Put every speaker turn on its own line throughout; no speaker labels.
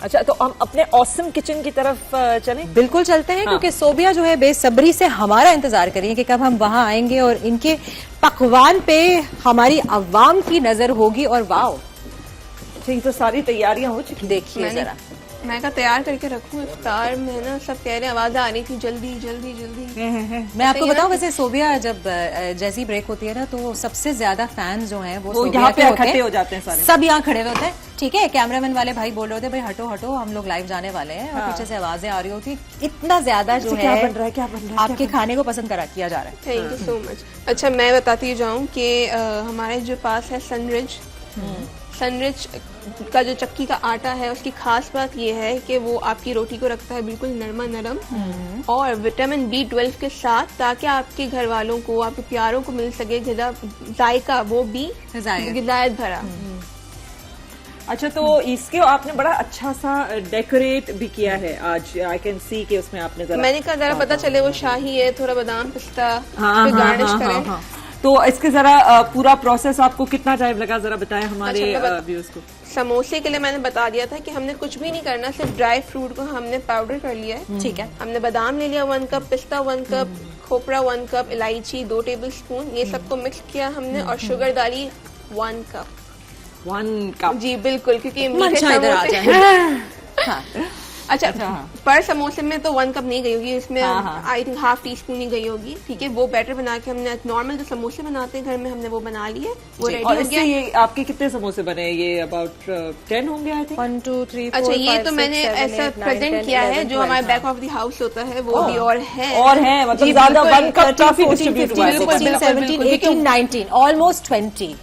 अच्छा, तो हम अपने ऑसम किचन की तरफ चलें?
बिल्कुल चलते हैं, क्योंकि सोबिया जो है बेसब्री से हमारा इंतजार करिए कि कब हम वहां आएंगे और इनके पकवान पे हमारी अवाम की नजर होगी। और वाओ,
ठीक, तो सारी तैयारियां हो चुकी।
देखिए जरा,
मैं का तैयार करके रखूं इफ्तार में ना, सब कह रहे आवाज आ रही थी जल्दी जल्दी जल्दी।
मैं आपको बताऊं, वैसे सोबिया जब जैसी ब्रेक होती है ना, तो सबसे ज्यादा फैंस जो हैं वो सोबिया
यहाँ
के
पे
होते
इकट्ठे
हैं,
हो जाते हैं सारे,
सब यहाँ खड़े हुए होते हैं। ठीक है, कैमरामैन वाले भाई बोल रहे होते भाई हटो हटो, हम लोग लाइव जाने वाले हैं, और पीछे से आवाजें आ रही होती। इतना ज्यादा जो
क्या
है
बन रहा है, क्या बन रहा है,
आपके खाने को पसंद किया जा रहा है।
Thank you so much. अच्छा, मैं बताती जाऊं कि हमारे जो पास है सनरिच, सनरिच का जो चक्की का आटा है, उसकी खास बात ये है कि वो आपकी रोटी को रखता है बिल्कुल नरमा नरम, और विटामिन B12 के साथ, ताकि आपके घर वालों को, आपके प्यारों को मिल सके जायका, वो भी गिलायत भरा।
अच्छा, तो इसके आपने बड़ा अच्छा सा डेकोरेट भी किया है आज, आई कैन सी कि उसमें आपने जरा,
मैंने कहा जरा पता चले वो शाही है, थोड़ा बादाम पिस्ता गार्निश करें।
तो इसके जरा पूरा प्रोसेस आपको कितना टाइम लगा, जरा बताएं हमारे व्यूअर्स को।
समोसे के लिए मैंने बता दिया था कि हमने कुछ भी नहीं करना, सिर्फ ड्राई फ्रूट को हमने पाउडर कर लिया है।
ठीक है,
हमने बादाम ले लिया 1 कप, पिस्ता 1 कप, खोपरा 1 कप, इलायची 2 टेबलस्पून, ये सबको मिक्स किया हमने, और शुगर डाली 1 कप।
1 कप,
जी बिल्कुल, क्योंकि मीठे
इधर आ
समोसे
जाए।
अच्छा, पर समोसे में तो 1 कप नहीं गई होगी, इसमें आई थिंक ½ टीस्पून ही गई होगी। ठीक है, वो बैटर बना के हमने नॉर्मल जो समोसे बनाते हैं घर में, हमने वो बना लिए, वो रेडी हो गया।
ये आपके कितने समोसे बने? ये अबाउट 10 होंगे आई थिंक।
1 2 3 4
अच्छा, ये
5
तो
6
मैंने
7
ऐसा
8 9
प्रेजेंट
10
किया है
11
जो हमारे
12
बैक ऑफ द हाउस होता है, वो भी और है
मतलब ज्यादा 1 कप काफी डिस्ट्रीब्यूट हुआ है।
16 17 18 19 ऑलमोस्ट 20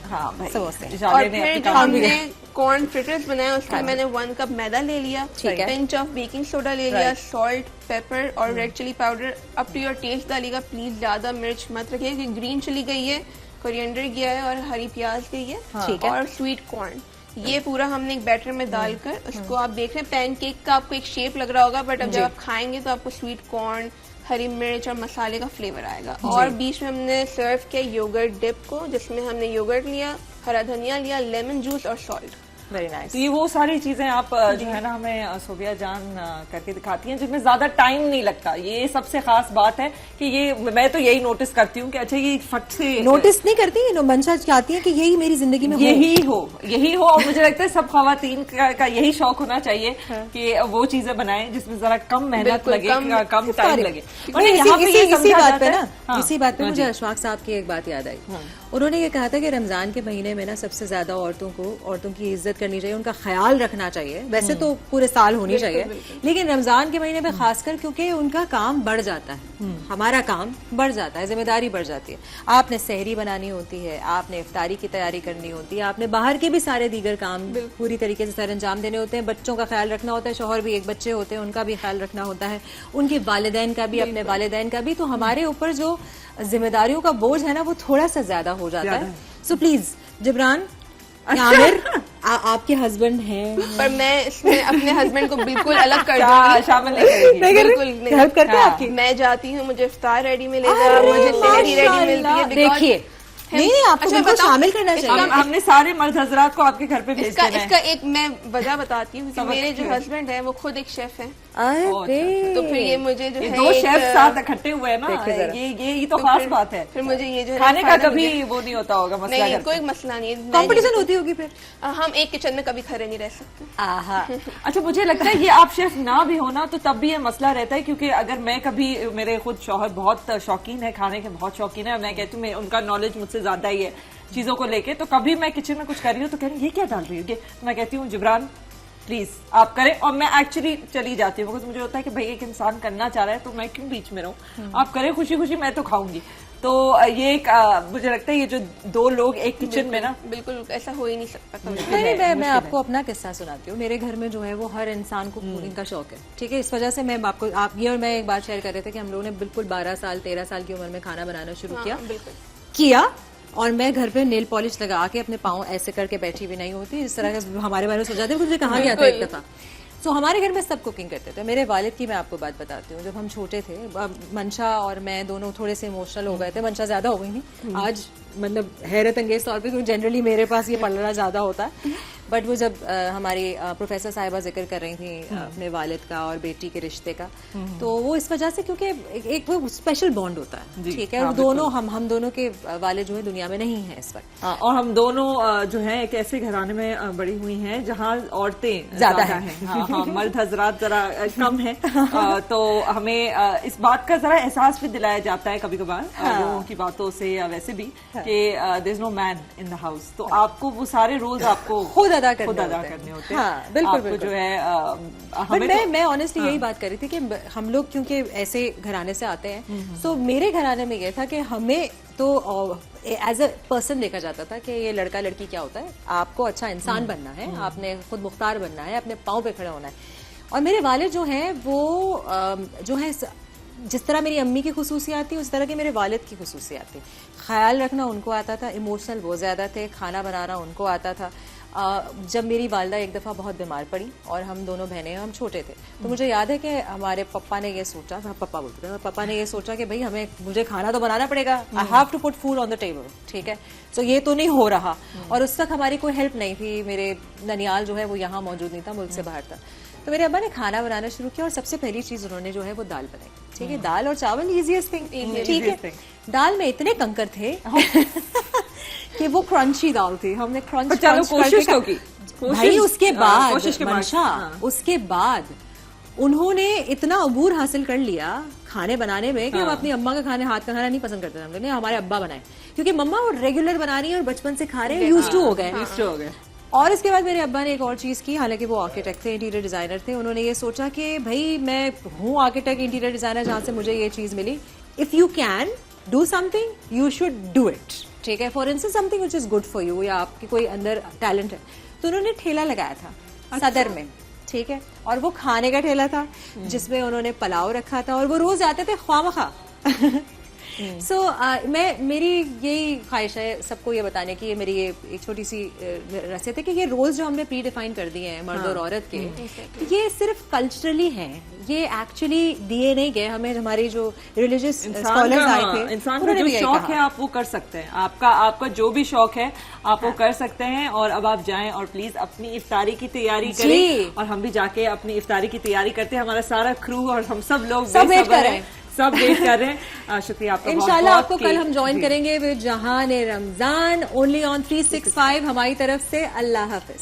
समोसे।
और फिर जो हमने कॉर्न फ्रिटर्स बनाया, उसमें मैंने 1 कप मैदा ले लिया,
ठीक है,
पिंच ऑफ बेकिंग सोडा ले लिया, सॉल्ट, पेपर और red chilli powder up to your taste डालिएगा। प्लीज ज्यादा मिर्च मत रखिए, क्योंकि ग्रीन चिली गई है, कोरिएंडर गया है, और हरी प्याज गई है, और स्वीट कॉर्न। ये पूरा हमने एक बैटर में डालकर उसको, आप देख रहे हैं पैनकेक का आपको एक शेप लग रहा होगा, बट अब जब आप खाएंगे तो आपको स्वीट कॉर्न, हरी मिर्च और मसाले का फ्लेवर आएगा। और बीच में हमने सर्व किया योगर्ट डिप को, जिसमें हमने योगर्ट लिया, हरा धनिया लिया, लेमन जूस और सॉल्ट।
Very nice.
तो ये वो सारी चीजें आप जो है ना हमें सोबिया जान करके दिखाती हैं, जिसमें ज्यादा टाइम नहीं लगता। ये सबसे खास बात है कि ये मैं तो यही नोटिस करती हूँ कि अच्छा ये फट से
नोटिस नहीं करती है, मंशा चाहती है कि यही मेरी जिंदगी में
यही हो, और मुझे लगता है सब खवातीन का यही शौक होना चाहिए कि वो चीजें बनाएं जिसमें जरा कम मेहनत लगे, कम टाइम लगे।
इसी बात पे मुझे अशफाक साहब की एक बात याद आई। उन्होंने ये कहा था कि रमजान के महीने में ना सबसे ज्यादा औरतों की इज्जत करनी चाहिए, उनका ख्याल रखना चाहिए। वैसे तो पूरे साल होनी चाहिए, लेकिन रमजान के महीने में खासकर, क्योंकि उनका काम बढ़ जाता है, हमारा काम बढ़ जाता है, जिम्मेदारी बढ़ जाती है। आपने सहरी बनानी होती है, आपने इफ्तारी की तैयारी करनी होती है, आपने बाहर के भी सारे दीगर काम पूरी तरीके से सर अंजाम देने होते हैं, बच्चों का ख्याल रखना होता है, शौहर भी एक बच्चे होते हैं उनका भी ख्याल रखना होता है, उनके वालिदैन का भी, अपने वालिदैन का भी। तो हमारे ऊपर जो जिम्मेदारियों का बोझ है ना, वो थोड़ा सा ज्यादा हो जाता है। सो प्लीज जिब्रान, आमिर आपके हस्बैंड हैं,
पर मैं इसमें अपने हस्बैंड को बिल्कुल अलग कर दूंगी,
शामिल नहीं करेंगी।
बिल्कुल
हेल्प करते हैं आपकी।
मैं जाती हूँ, मुझे इफ्तार रेडी मिलेगा, मुझे सहरी रेडी मिलती है।
देखिए, नहीं आपको बिल्कुल शामिल करना चाहिए।
हमने सारे मर्द हजरात को आपके घर पे भेज देना है।
इसका एक मैं वजह बताती हूँ कि मेरे जो हस्बैंड है वो खुद एक शेफ है,
अरे
तो फिर ये मुझे जो है
2 शेफ साथ इकट्ठे हुए हैं ना, ये तो खास बात है।
फिर मुझे ये जो है
खाने का कभी वो नहीं होता होगा मसला?
नहीं, कोई मसला नहीं है।
कंपटीशन होती होगी फिर?
हम एक किचन में कभी खड़े नहीं रह सकते।
अच्छा, मुझे लगता है ये आप शेफ ना भी होना तो तब भी ये मसला रहता है, क्योंकि अगर मैं कभी, मेरे खुद शौहर बहुत शौकीन है, खाने के बहुत शौकीन है, मैं कहती हूँ उनका नॉलेज मुझसे ज्यादा ही है चीजों को लेके, तो कभी मैं किचन में कुछ कर रही हूँ तो कह रही ये क्या डाल रही है, तो मैं कहती हूँ जिब्रान प्लीज आप करें, और मैं एक्चुअली चली जाती हूँ, बिकॉज मुझे होता है कि भाई एक इंसान करना चाह रहा है तो मैं क्यों बीच में रहूं, आप करें खुशी खुशी, मैं तो खाऊंगी। तो ये एक मुझे लगता है ये जो 2 लोग एक किचन में ना,
बिल्कुल ऐसा हो ही नहीं सकता।
नहीं, मैं आपको अपना किस्सा सुनाती हूँ। मेरे घर में जो है वो हर इंसान को कुकिंग का शौक है, ठीक है। इस वजह से मैं आपको, आप ये और मैं एक बात शेयर कर रहे थे कि हम लोगों ने बिल्कुल 12 साल 13 साल की उम्र में खाना बनाना शुरू किया, और मैं घर पे नेल पॉलिश लगा के अपने पाँव ऐसे करके बैठी भी नहीं होती, इस तरह का हमारे बारे में सोचा था, मुझे कहा गया था एक दफा। तो हमारे घर में सब कुकिंग करते थे। मेरे वालिद की मैं आपको बात बताती हूँ, जब हम छोटे थे, मंशा और मैं दोनों थोड़े से इमोशनल हो गए थे, मंशा ज्यादा हो गई थी, आज मतलब हैरत अंगेज तौर पे, क्योंकि जनरली मेरे पास ये पढ़ना ज्यादा होता है। बट वो जब हमारी प्रोफेसर साहिबा जिक्र कर रही थी अपने वालिद का और बेटी के रिश्ते का, तो वो इस वजह से क्योंकि एक वो स्पेशल बॉन्ड होता है, ठीक है। और दोनों हम दोनों के वालिद जो है दुनिया में नहीं है इस वक्त,
और हम दोनों जो है एक ऐसे घराने में बड़ी हुई हैं जहाँ औरतें
ज्यादा
हैं। हाँ, मर्द हजरात जरा कम है। तो हमें इस बात का जरा एहसास भी दिलाया जाता है कभी कभार लोगों की बातों से या वैसे भी कि there is no man in the house, तो आपको वो सारे रोज आपको
खुद अदा
करने होते हैं।
हाँ, बिल्कुल बिल्कुल
जो है
बट मैं ऑनेस्टली यही बात कर रही थी कि हम लोग क्योंकि ऐसे घराने से आते हैं, तो मेरे घराने में ये था कि हमें तो एज अ पर्सन देखा जाता था कि ये लड़का लड़की क्या होता है, आपको अच्छा इंसान बनना है, आपने खुद मुख्तार बनना है, अपने पाँव पे खड़ा होना है। और मेरे वालिद जो हैं वो जो है जिस तरह मेरी अम्मी की खुसूसियात थी उस तरह की मेरे वालिद की खुसूसियात थी। ख्याल रखना उनको आता था, इमोशनल वो ज़्यादा थे, खाना बनाना उनको आता था। जब मेरी वालदा एक दफ़ा बहुत बीमार पड़ी और हम दोनों बहनें, हम छोटे थे, तो मुझे याद है कि हमारे पप्पा ने ये सोचा, पप्पा बोलते थे, पापा ने ये सोचा कि भाई मुझे खाना तो बनाना पड़ेगा, I have to put food on the table, ठीक है। तो ये तो नहीं हो रहा, और उस तक हमारी कोई हेल्प नहीं थी, मेरे ननियाल जो है वो यहाँ मौजूद नहीं था, मुल्क से बाहर था। तो मेरे अब्बा ने खाना बनाना शुरू किया और सबसे पहली चीज उन्होंने जो है वो दाल बनाई, ठीक है। दाल और चावल इजीएस्ट थिंग, ठीक है। दाल में इतने कंकर थे कि वो क्रंची दाल थी, हमने क्रंच
कोशिश तो की
भाई। उसके बाद मंशा, उसके बाद उन्होंने इतना अबूर हासिल कर लिया खाने बनाने में कि हम अपनी अम्मा का हाथ का खाना नहीं पसंद करते थे। हम लोग हमारे अब्बा बनाए, क्योंकि मम्मा वो रेगुलर बना रही है और बचपन से खा रहे हैं, यूज्ड टू हो गए। और इसके बाद मेरे अब्बा ने एक और चीज़ की, हालांकि वो आर्किटेक्ट थे, इंटीरियर डिज़ाइनर थे। उन्होंने ये सोचा कि भाई मैं हूँ आर्किटेक्ट, इंटीरियर डिज़ाइनर, जहाँ से मुझे ये चीज़ मिली, if you can do something you should do it, ठीक है। For instance something which is good for you, या आपकी कोई अंदर टैलेंट है। तो उन्होंने ठेला लगाया था सदर में, ठीक है, और वो खाने का ठेला था जिसमें उन्होंने पुलाव रखा था और वो रोज़ आते थे ख्वामखा। सो मेरी यही ख्वाहिश है सबको ये बताने की, ये मेरी ये एक छोटी सी रस्सियत है कि ये रोल्स जो हमने प्री डिफाइन कर दिए हैं मर्द और औरत के, ये सिर्फ कल्चरली हैं, ये एक्चुअली दिए नहीं गए हमें। हमारे जो रिलीजियस स्कॉलर्स आए थे,
इंसान का जो शौक है आप वो कर सकते हैं, आपका जो भी शौक है आप वो कर सकते हैं। और अब आप जाएं और प्लीज अपनी इफ्तारी की तैयारी करें, और हम भी जाके अपनी इफ्तारी की तैयारी करते हैं, हमारा सारा क्रू और हम सब लोग
सब वेट कर रहे हैं,
सब वेट कर रहे हैं। शुक्रिया आपका,
इंशाल्लाह आपको कल हम ज्वाइन करेंगे विद जहान रमजान ओनली ऑन 365 हमारी तरफ से। अल्लाह हाफिज।